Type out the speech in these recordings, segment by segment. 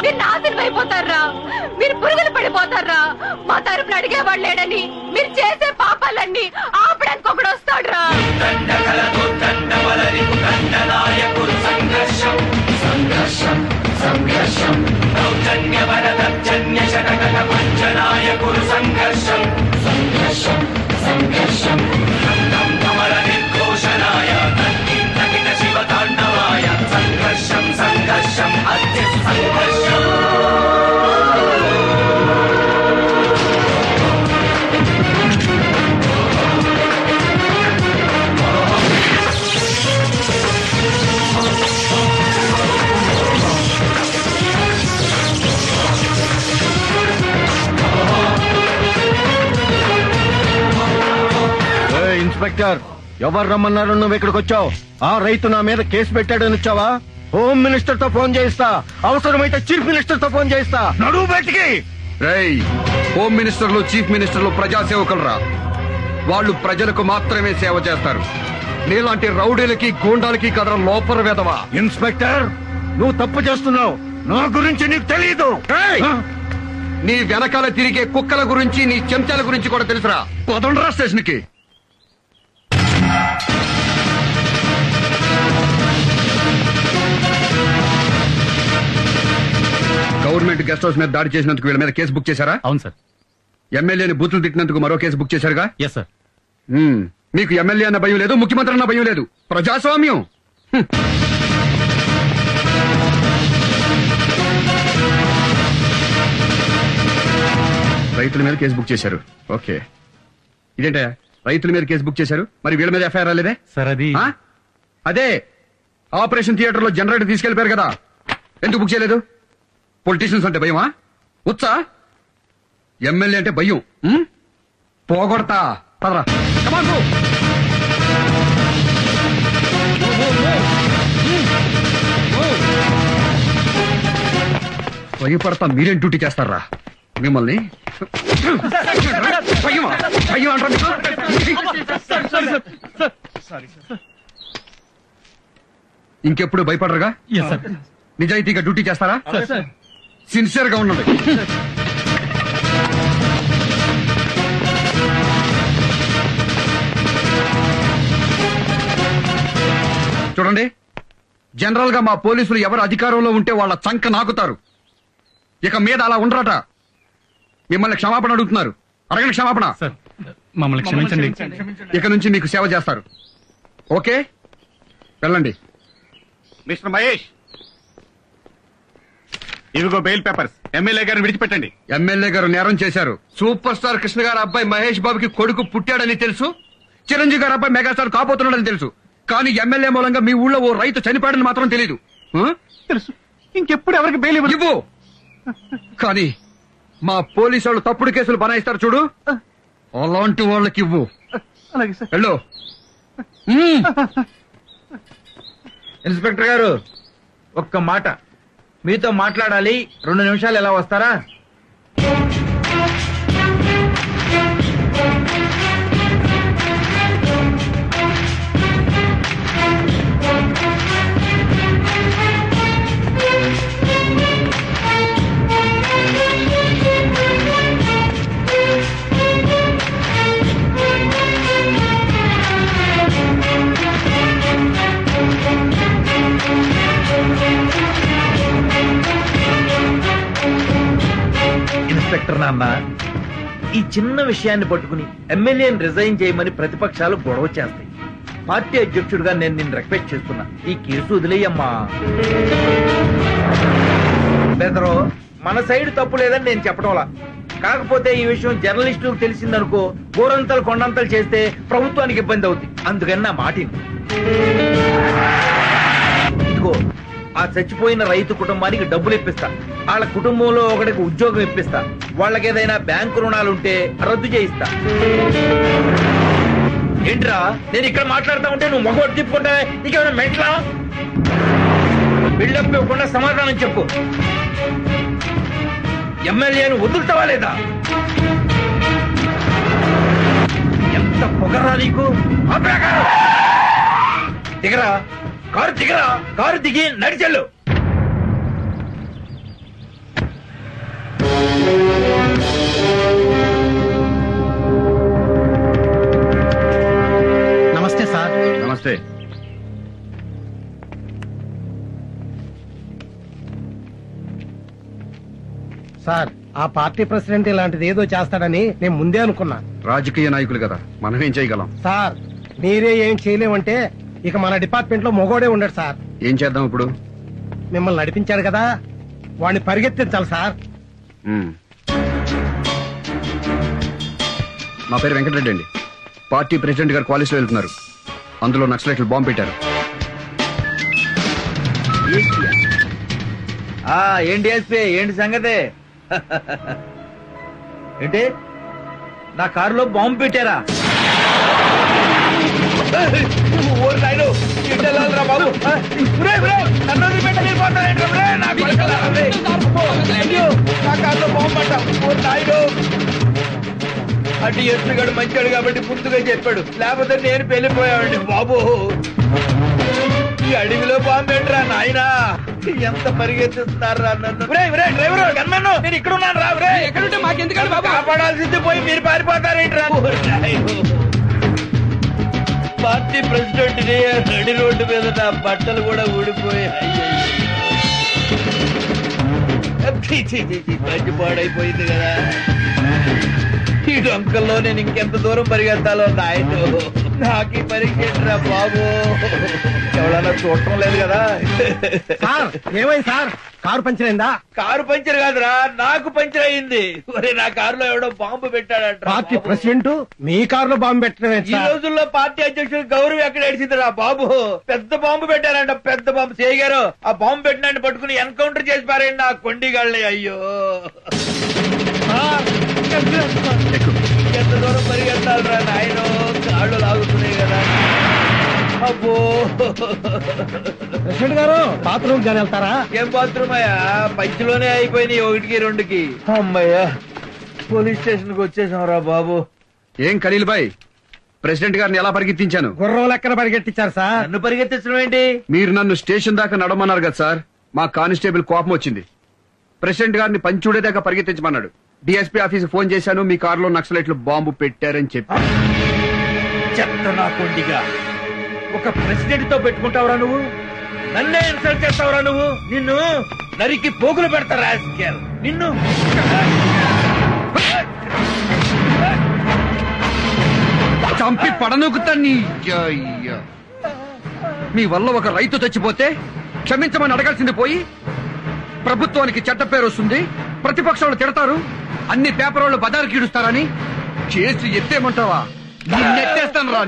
మీరు నాశనం అయిపోతారా, మీరు పురుగులు పడిపోతారా. మా తరపున అడిగేవాడు లేడని మీరు చేసే పాపాలన్నీ ఆపడానికి ఒకడు వస్తాడురా. ఇన్స్పెక్టర్, ఎవరు రమ్మన్నారు? నువ్వు ఇక్కడికి వచ్చావు? ఆ రైతు నా మీద కేసు పెట్టాడని వచ్చావా? హోమ్ మినిస్టర్ తో ఫోన్ చేయిస్తా, అవసరమైతే చీఫ్ మినిస్టర్ తో ఫోన్ చేయిస్తా. నడువు బయటికి. హోమ్ మినిస్టర్లు చీఫ్ మినిస్టర్లు ప్రజాసేవకులరా. వాళ్ళు ప్రజలకు మాత్రమే సేవ చేస్తారు. నీలాంటి రౌడీలకి గూండాలకి కదరా లోపల వెదవా. ఇన్స్పెక్టర్, నువ్వు తప్పు చేస్తున్నావు. నా గురించి నీకు తెలియదు. నీ వెనకాల తిరిగే కుక్కల గురించి, నీ చెంచాల గురించి కూడా తెలుసురా. పదండ్రా స్టేషన్ కి. గవర్నమెంట్ గెస్ట్ హౌస్ మీద దాడి చేసినందుకు వీళ్ళ మీద కేసు బుక్ చేశారా? అవును సార్. ఎమ్మెల్యేని బూతులు తిట్టినందుకు మరో కేసు బుక్ చేశారుగా? Yes sir. మీకు ఎమ్మెల్యే అన్న భయం లేదు, ముఖ్యమంత్రి అన్న భయం లేదు. ప్రజాస్వామ్యం. రైతుల మీద కేసు బుక్ చేశారు. ఓకే, ఇదేంటా రైతుల మీద కేసు బుక్ చేశారు, మరి వీళ్ళ మీద ఎఫ్ఐఆర్ రాలేదే? సార్ అది అదే ఆపరేషన్ థియేటర్ లో జనరేటర్ తీసుకెళ్లిపోయారు కదా, ఎందుకు బుక్ చేయలేదు? పొలిటీషియన్స్ అంటే భయమా? ఉత్సా ఎమ్మెల్యే అంటే భయం. పోగొడతా పదరా. భయపడతా మీరేం డ్యూటీ చేస్తారా మిమ్మల్ని? ఇంకెప్పుడు భయపడరుగా? నిజాయితీగా డ్యూటీ చేస్తారా? సిన్సియర్ గా ఉండండి. చూడండి, జనరల్ గా మా పోలీసులు ఎవరు అధికారంలో ఉంటే వాళ్ళ చంక నాకుతారు. ఇక మీద అలా ఉండరట. మిమ్మల్ని క్షమాపణ అడుగుతున్నారు. అడగండి క్షమాపణ. మమ్మల్ని క్షమించండి. ఇక నుంచి మీకు సేవ చేస్తారు. ఓకే, వెళ్ళండి. మిస్టర్ మహేష్, ఇవిగో బెయిల్ పేపర్స్. ఎమ్మెల్యే గారిని విడిచిపెట్టండి. ఎమ్మెల్యే గారు నేరం చేశారు. సూపర్ స్టార్ కృష్ణ గారి అబ్బాయి మహేష్ బాబుకి కొడుకు పుట్టాడని తెలుసు. చిరంజీవి గారి అబ్బాయి మెగాస్టార్ కాబోతున్నాడని తెలుసు. కానీ ఎమ్మెల్యే మూలంగా మీ ఊళ్ళో ఓ రైతు చనిపోయాడని మాత్రం తెలీదు. తెలుసు. ఇంకెప్పుడు ఎవరికి బెయిల్ ఇవ్వు. కానీ మా పోలీసు వాళ్ళు తప్పుడు కేసులు బనాయిస్తారు చూడు, అలాంటి వాళ్ళకి ఇవ్వు. వెళ్ళు. ఇన్స్పెక్టర్ గారు, ఒక్క మాట మీతో మాట్లాడాలి. 2 నిమిషాలు ఎలా వస్తారా? ఇన్స్పెక్టర్ నాన్న, ఈ చిన్న విషయాన్ని పట్టుకుని ఎమ్మెల్యేని రిజైన్ చేయమని ప్రతిపక్షాలు గొడవ చేస్తాయి. పార్టీ అధ్యక్షుడిగా నేను నిన్ను రిక్వెస్ట్ చేస్తున్నా, ఈ కేసు వదిలేయమ్మా. బెదరో, మన సైడ్ తప్పు లేదని నేను చెప్పడంలా. కాకపోతే ఈ విషయం జర్నలిస్టులకు తెలిసిందనుకో, గోరంతలు కొండంతలు చేస్తే ప్రభుత్వానికి ఇబ్బంది అవుతుంది. అందుకని నా మాట ఇదిగో, ఆ చచ్చిపోయిన రైతు కుటుంబానికి డబ్బులు ఇప్పిస్తా. వాళ్ళ కుటుంబంలో ఒకటికి ఉద్యోగం ఇప్పిస్తా. వాళ్ళకి ఏదైనా బ్యాంకు రుణాలుంటే రద్దు చేయిస్తా. ఏంట్రా, నేను ఇక్కడ మాట్లాడుతా ఉంటే నువ్వు మొగోడు తిప్పుకుంటా? నీకేమైనా మెంట్లా? బిల్డప్ ఇవ్వకుండా సమాధానం చెప్పు. ఎమ్మెల్యేను వదులుతావా లేదా? ఎంత పొగరా నీకు? ఆపరా కారు. దిగరా, కారు దిగరా, కారు దిగి నడిచెళ్ళు. నమస్తే సార్. నమస్తే. సార్, ఆ పార్టీ ప్రెసిడెంట్ ఇలాంటిది ఏదో చేస్తాడని నేను ముందే అనుకున్నా. రాజకీయ నాయకులు కదా, మనం ఏం చేయగలం? సార్, మీరే ఏం చేయలేమంటే ఇక మన డిపార్ట్మెంట్ లో మొగోడే ఉండడు సార్. ఏం చేద్దాం ఇప్పుడు? మిమ్మల్ని నడిపించాడు కదా, వాడిని పరిగెత్తించాలి సార్. నా పేరు వెంకటరెడ్డి అండి. పార్టీ ప్రెసిడెంట్ గారు కాలేజ్లో వెళ్తున్నారు. అందులో నక్సలైట్లు బాంబు పెట్టారు. ఏంటి ఎస్పీ, ఏంటి సంగతి? ఏంటి, నా కారులో బాంబు పెట్టారా? ఓరి నాయనో, ఎటు వెళ్ళాలిరా బాబు? నన్ను వదిలిపెట్టి వెళ్ళిపోతారేంట్రా? నా కొడుకులారా, అయ్యో, నా కారులో బాంబు పట్టాం. ఓరి నాయనో, అటు ఎస్పీ గారు మంచాడు కాబట్టి ముందుగా చెప్పాడు, లేకపోతే నేను వెళ్ళిపోయావండి బాబు. ఈ అడవిలో బాంబు పెట్టరా నాయనా, ఎంత పరిగెత్తిస్తున్నారా నన్ను. డ్రైవర్ గన్మెన్, నేను ఇక్కడ ఉన్నాను రా. ఎక్కడుంటే మాకెందుకండి బాబు? కాపాడాల్సింది పోయి మీరు పారిపోతారేంట్రా? పార్టీ ప్రెసిడెంట్ నడి రోడ్డు మీద నా బట్టలు కూడా ఊడిపోయాయి. మంచి పాడైపోయింది కదా. ఈ డొంకల్లో నేను ఇంకెంత దూరం పరిగెత్తాలో నాయన, నాకు పరిగెట్టరా బాబు. ఎవడన్నా చూడటం లేదు కదా. సార్, ఏమైంది సార్? కారు పంచర్ అయిందా? కారు పంచర్ కాదురా, నాకు పంచర్ అయింది. ఒరే, నా కారులో ఎవడో బాంబు పెట్టాడంట. పార్టీ ప్రెసిడెంట్ మీ కారులో బాంబు పెట్టడం ఈ రోజుల్లో పార్టీ అధ్యక్షుడు గౌరవం ఎక్కడ ఏడిచిందిరా బాబు. పెద్ద బాంబు పెట్టారంట, పెద్ద బాంబు. చేయగారు ఆ బాంబు పెట్టినట్టు పట్టుకుని ఎన్కౌంటర్ చేసి పారండి నా కొండిగాళ్ళే. అయ్యో, ఎంత దూరం పరిగెత్తాలరా నాయనో, కాళ్ళు లాగుతున్నాయి కదా. అబ్బో, ప్రెసిడెంట్ గారు బాత్రూమ్ గాని వెళ్తారా? ఏం బాత్రూమ్ అయ్యా, పంచిలోనే అయిపోయినాయి 1కి 2కి. అమ్మయ్యా, పోలీస్ స్టేషన్ కి వచ్చేసాం రా బాబు. ఏం ఖలీల్ భాయ్, ప్రెసిడెంట్ గారిని ఎలా పరిగెత్తించాను? గుర్రం లెక్కన పరిగెట్టించారు సార్. నన్ను పరిగెత్తించడం ఏంటి? మీరు నన్ను స్టేషన్ దాకా నడమన్నారు కదా సార్. మా కానిస్టేబుల్ కోపం వచ్చింది. ప్రెసిడెంట్ గారిని పంచుడే దాకా పరిగెత్తించమన్నాడు. డిఎస్పీ ఆఫీస్ ఫోన్ చేశాను, మీ కారులో నక్సలైట్లు బాంబు పెట్టారని చెప్పి. చెత్త నా కొండిగా, ఒక ప్రెసిడెంట్ తో పెట్టుకుంటావురా నువ్వు? నన్నే ఇన్సల్ట్ చేస్తావురా నువ్వు? నిన్ను నరికి పోగులు పెడతారా నిన్ను? చంపి పడనొక్కుతా నీ. మీ వల్ల ఒక రైతు చచ్చిపోతే క్షమించమని అడగాల్సింది పోయి, ప్రభుత్వానికి చెడ్డ పేరు వస్తుంది, ప్రతిపక్షాలు తిడతారు, అన్ని పేపర్ వాళ్ళు బజారుకి ఇడుస్తారని కేసు ఎత్తేమంటావా? నెట్టేస్తాను రా.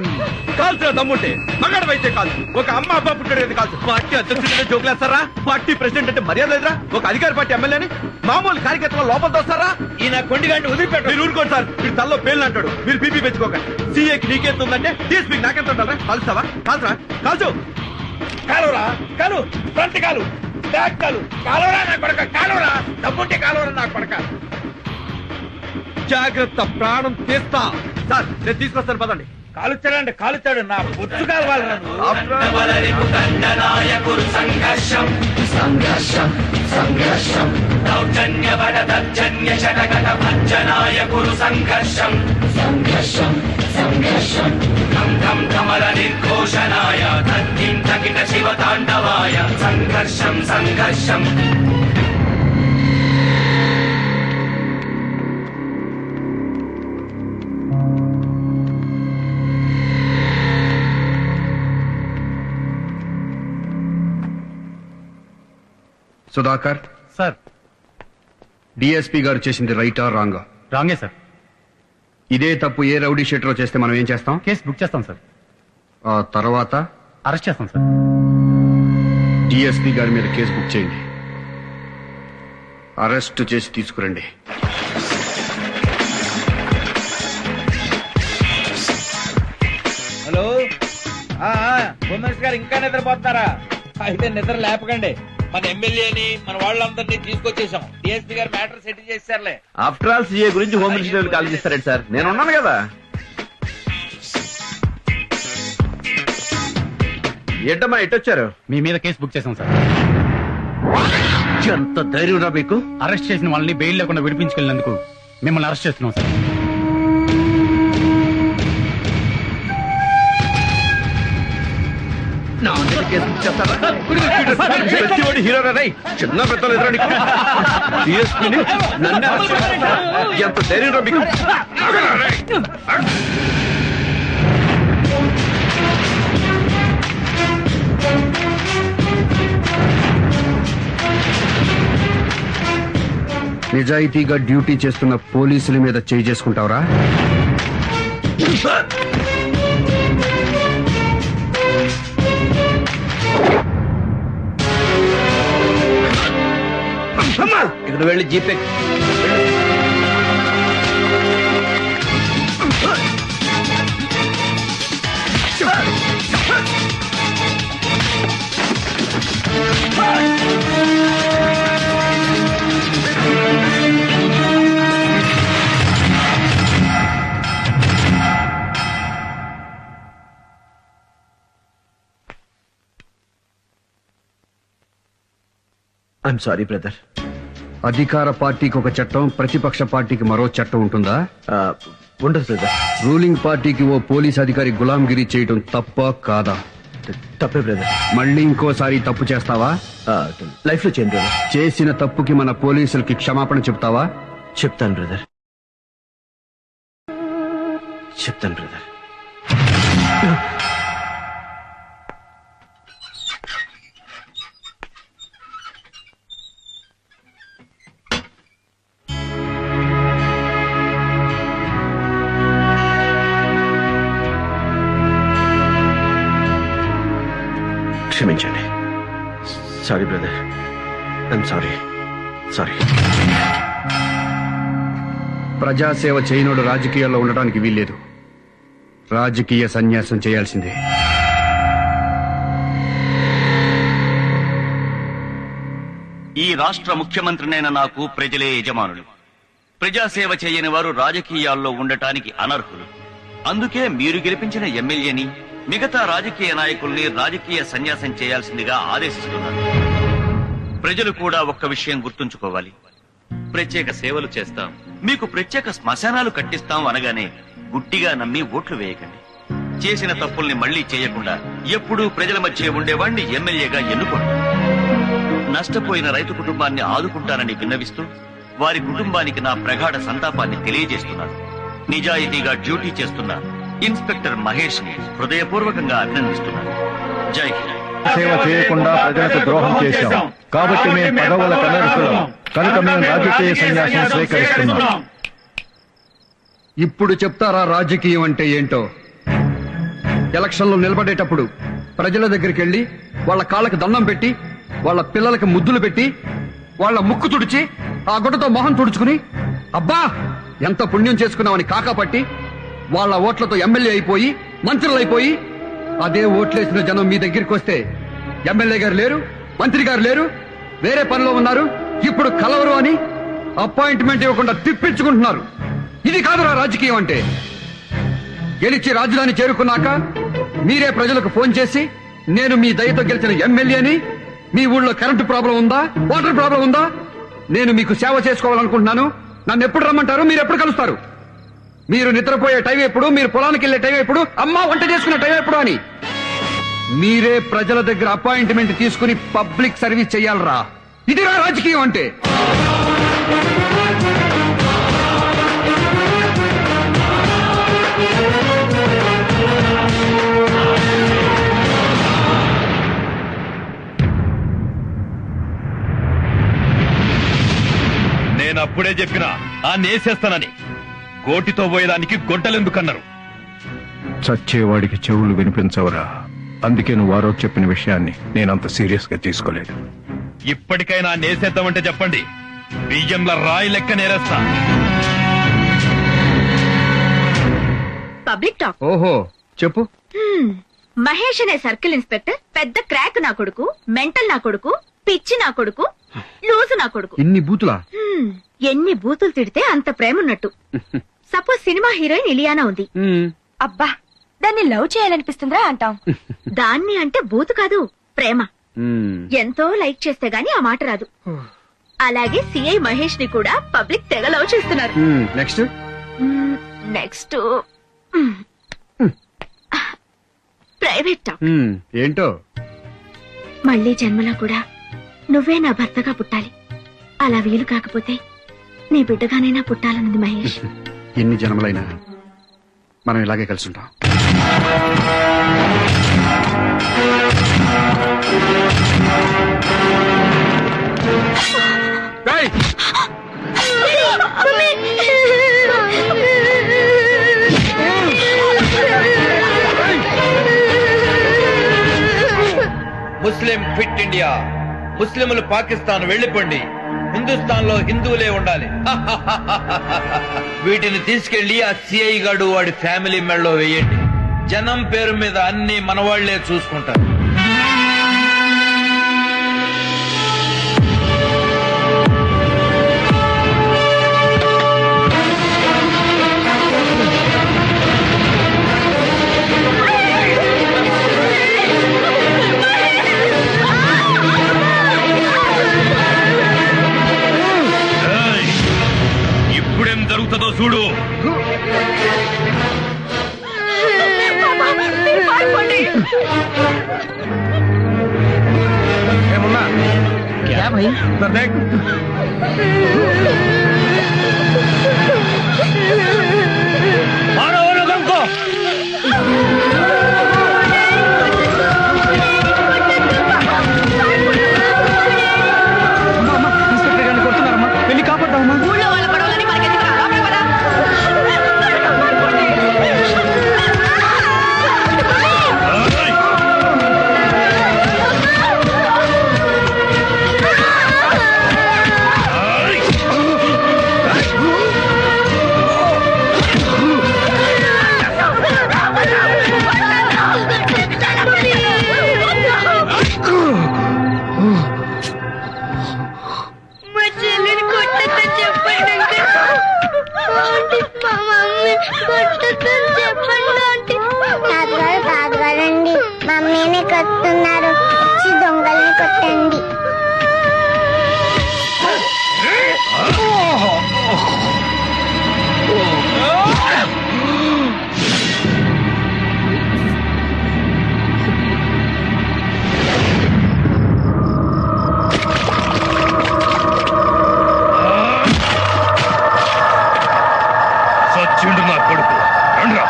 కాల్సిన దమ్ముంటే మగాడు వైతే కాదు, ఒక అమ్మ అబ్బా పుట్టాడు కాదు. పార్టీ అధ్యక్షుడు జోకులేస్తారా? పార్టీ ప్రెసిడెంట్ అంటే మర్యాద లేదురా? ఒక అధికార పార్టీ ఎమ్మెల్యేని మామూలు కార్యకర్తలు లోపల తోస్తారా? ఈయన కొండిగాడిని వదిలిపెట్టారు. మీరు ఊరుకోండి సార్, మీరు తల్లో పేర్లు అంటాడు. మీరు బీపీ పెంచుకోకండి. సీఏకి నీకెంత ఉందంటే డిఎస్పీకి నాకెంత ఉంటారా? కాలుస్తావా? కాల్చరా? కాల్చు. కాలురా, కాలు, ఫ్రంట్ కాలు, బ్యాక్ కాలు, కాలువరా నా కొడక, కాలువరా, దమ్ముంటే కాలువరా నా కొడక. జాగ్రత్త, ప్రాణం తీస్తా. సార్, నేను తీసుకొస్తాను పదండి. కాలుచ్చాడంటే కాలుచ్చాడు, నా బొచ్చు కావాలి. కమల నిర్ఘోషణాయ తగ్గిం తగిట శివ తాండవాయ సంఘర్షం సంఘర్షం. సుధాకర్ సార్, డిఎస్పీ గారు చేసింది రైటా రాంగా? రాంగే సార్. ఇదే తప్పు ఏ రౌడీ షీటరో చేస్తే మనం ఏం చేస్తాం? కేసు బుక్ చేస్తాం సార్. ఆ తర్వాత అరెస్ట్ చేస్తాం సార్. డిఎస్పీ గారి మీద కేసు బుక్ చేయండి, అరెస్ట్ చేసి తీసుకురండి. హలో, ఉమెన్స్ గారు ఇంకా నిద్రపోతున్నారా? అయితే నిద్ర లేపకండి. మన ఎమ్మెల్యేని మన వాళ్ళందరినీ తీసుకొచ్చేసాం. డిఎస్పీ గారు మ్యాటర్ సెటిల్ చేశారులే. ఆఫ్టర్ ఆల్ సీఏ గురించి హోమ్ మినిస్టర్ కాల్ చేస్తారండి సార్, నేను ఉన్నాను కదా. ఏంటమ్మా ఎట్టొచ్చారు? మీ మీద కేసు బుక్ చేశాం సార్. ఎంత ధైర్యం రా మీకు? అరెస్ట్ చేసిన వాళ్ళని బెయిల్ లేకుండా విడిపించుకెళ్ళినందుకు మిమ్మల్ని అరెస్ట్ చేస్తున్నాం సార్. నా మీద కేసు బుక్ చేస్తారా? ప్రతివాడు హీరోరా రై. చిన్న పెద్దలు ఎదురా నీకు? DSP ని నన్నే అరెస్ట్ చేస్తారా? ఎంత ధైర్యం రా మీకు? ఆగరా రేయ్. నిజాయితీగా డ్యూటీ చేస్తున్న పోలీసుల మీద చేయి చేసుకుంటావురా? ఇక్కడ వెళ్ళి జీపే ఐఎమ్ సారీ బ్రదర్. అధికార పార్టీకి ఒక చట్టం, ప్రతిపక్ష పార్టీకి మరో చట్టం ఉంటుందా? ఉండదు బ్రదర్. రూలింగ్ పార్టీకి ఓ పోలీస్ అధికారి గులాంగిరి చేయటం తప్ప కాదా? తప్పే బ్రదర్. మళ్ళీ ఇంకోసారి తప్పు చేస్తావా? లైఫ్ లో చేయండి బ్రదర్. చేసిన తప్పుకి మన పోలీసులకి క్షమాపణ చెప్తావా? చెప్తాను బ్రదర్, చెప్తాను బ్రదర్. క్షమించండి. Sorry brother, I'm sorry. Sorry. ప్రజాసేవ చేయనోడు రాజకీయాల్లో ఉండడానికి వీల్లేదు. రాజకీయ సన్యాసం చేయాల్సిందే. ఈ రాష్ట్ర ముఖ్యమంత్రినైన నాకు ప్రజలే యజమానులు. ప్రజాసేవ చేయని వారు రాజకీయాల్లో ఉండటానికి అనర్హులు. అందుకే మీరు గెలిపించిన ఎమ్మెల్యేని, మిగతా రాజకీయ నాయకుల్ని రాజకీయ సన్యాసం చేయాల్సిందిగా ఆదేశిస్తున్నారు. ప్రజలు కూడా ఒక్క విషయం గుర్తుంచుకోవాలి. ప్రత్యేక సేవలు చేస్తాం, మీకు ప్రత్యేక శ్మశానాలు కట్టిస్తాం అనగానే గుడ్డిగా నమ్మి ఓట్లు వేయకండి. చేసిన తప్పుల్ని మళ్లీ చేయకుండా ఎప్పుడూ ప్రజల మధ్య ఉండేవాణ్ణి ఎమ్మెల్యేగా ఎన్నుకోండి. నష్టపోయిన రైతు కుటుంబాన్ని ఆదుకుంటానని విన్నవిస్తూ వారి కుటుంబానికి నా ప్రగాఢ సంతాపాన్ని తెలియజేస్తున్నాను. నిజాయితీగా డ్యూటీ చేస్తున్న ఇన్స్పెక్టర్ మహేష్ ని హృదయపూర్వకంగా అభినందిస్తున్నాను. జై హింద్. సేవ చేయకుండా ప్రజలకు ద్రోహం చేశాం కాబట్టి మేము పదవుల కనర్సులం కనుక మేము రాజకీయ సన్యాసం స్వీకరిస్తున్నాం. ఇప్పుడు చెప్తారా రాజకీయం అంటే ఏంటో? ఎలక్షన్లో నిలబడేటప్పుడు ప్రజల దగ్గరికి వెళ్లి వాళ్ళ కాళ్ళకి దండం పెట్టి, వాళ్ళ పిల్లలకి ముద్దులు పెట్టి, వాళ్ళ ముక్కు తుడిచి, ఆ గుడ్డతో మొహం తుడుచుకుని అబ్బా ఎంత పుణ్యం చేసుకున్నామని కాకాపట్టి వాళ్ళ ఓట్లతో ఎమ్మెల్యే అయిపోయి మంత్రులు అయిపోయి, అదే ఓట్లేసిన జనం మీ దగ్గరికి వస్తే ఎమ్మెల్యే గారు లేరు, మంత్రి గారు లేరు, వేరే పనిలో ఉన్నారు, ఇప్పుడు కలవరు అని అపాయింట్మెంట్ ఇవ్వకుండా తిప్పించుకుంటున్నారు. ఇది కాదురా రాజకీయం అంటే. గెలిచి రాజధాని చేరుకున్నాక మీరే ప్రజలకు ఫోన్ చేసి, నేను మీ దయతో గెలిచిన ఎమ్మెల్యేని, మీ ఊళ్ళో కరెంటు ప్రాబ్లం ఉందా, వాటర్ ప్రాబ్లం ఉందా, నేను మీకు సేవ చేసుకోవాలనుకుంటున్నాను, నన్ను ఎప్పుడు రమ్మంటారు, మీరు ఎప్పుడు కలుస్తారు, మీరు నిద్రపోయే టైం ఎప్పుడు, మీరు పొలానికి వెళ్లే టైం ఎప్పుడు, అమ్మ వంట చేసుకునే టైం ఎప్పుడు అని మీరే ప్రజల దగ్గర అపాయింట్మెంట్ తీసుకుని పబ్లిక్ సర్వీస్ చెయ్యాలరా. ఇదిరా రాజకీయం అంటే. నేను అప్పుడే చెప్పినా ఆ నేసేస్తానని. గోటితో పోయేదానికి గొడ్డలెందుకన్నారు? చచ్చేవాడికి చెవులు వినిపించవురా. అందుకే నువ్వు వారో చెప్పిన విషయాన్ని నేనంత సీరియస్ గా తీసుకోలేదు. ఇప్పటికైనా నేసేద్దామంటే చెప్పండి, బియ్యంల రాయి లెక్క నేరేస్తా. Public talk. ఓహో చెప్పు. మహేష్ అనే సర్కిల్ ఇన్స్పెక్టర్ పెద్ద క్రాక్ నా కొడుకు, మెంటల్ నా కొడుకు, పిచ్చి నా కొడుకు, లూజు నా కొడుకు. ఇన్ని బూతులా? ఎన్ని బూతులు తిడితే అంత ప్రేమ ఉన్నట్టు. సపోజ్ సినిమా హీరోయిన్ ఇలియానా ఉంది. అబ్బా దాన్ని లవ్ చేయాలనిపిస్తుందా అంటాం. దాన్ని అంటే బూతు కాదు, ప్రేమ. ఎంతో లైక్ చేస్తే గాని ఆ మాట రాదు. అలాగే సిఐ మహేష్ ని కూడా పబ్లిక్ తెగ లవ్ చేస్తున్నారు. Next next private talk. ఏంటో మళ్ళీ జన్మలో కూడా నువ్వే నా భర్తగా పుట్టాలి. అలా వీలు కాకపోతే నీ బిడ్డగానైనా పుట్టాలన్నది మహేష్. ఎన్ని జన్మలైనా మనం ఇలాగే కలిసి ఉంటాం. ముస్లిం ఫిట్ ఇండియా. ముస్లింలు పాకిస్తాన్ వెళ్ళిపోండి. హిందుస్థాన్ లో హిందువులే ఉండాలి. వీటిని తీసుకెళ్లి ఆ సిఐ గాడు వాడి ఫ్యామిలీ మెడలో వేయండి. జనం పేరు మీద అన్ని మనవాళ్లే చూసుకుంటారు. ఇప్పుడేం జరుగుతుందో చూడు. ఏమున్నా క్యా భయ్ ఇధర్ దేఖ్. మారో లోగోं को. ఇన్స్పెక్టర్ గారిని కొడుతున్నారమ్మా, వెళ్ళి కాపాడదామమ్మా. ఊళ్ళో వాళ్ళ గొడవలని మనకెందుకు రా? లోపలికి పద. మా చెల్లిని కొట్టద్దని చెప్పండి. మా మమ్మీ కొట్టద్దని చెప్పండి. తాతగారు తాతగారండి, మమ్మీని కొట్టున్నారు, వచ్చి దొంగల్ని కొట్టండి. సచ్చిండు నా కొడుకు. రండ్రా.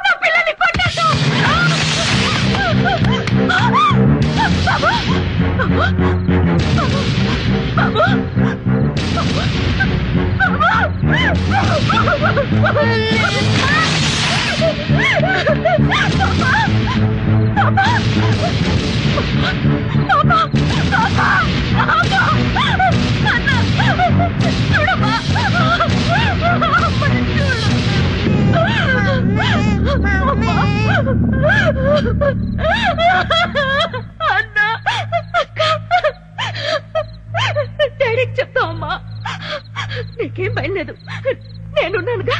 నా పిల్లల్ని కొట్టొద్దు. డాడీకి చెప్తావమ్మా. నీకేం భయం లేదు, నేనున్నానుగా.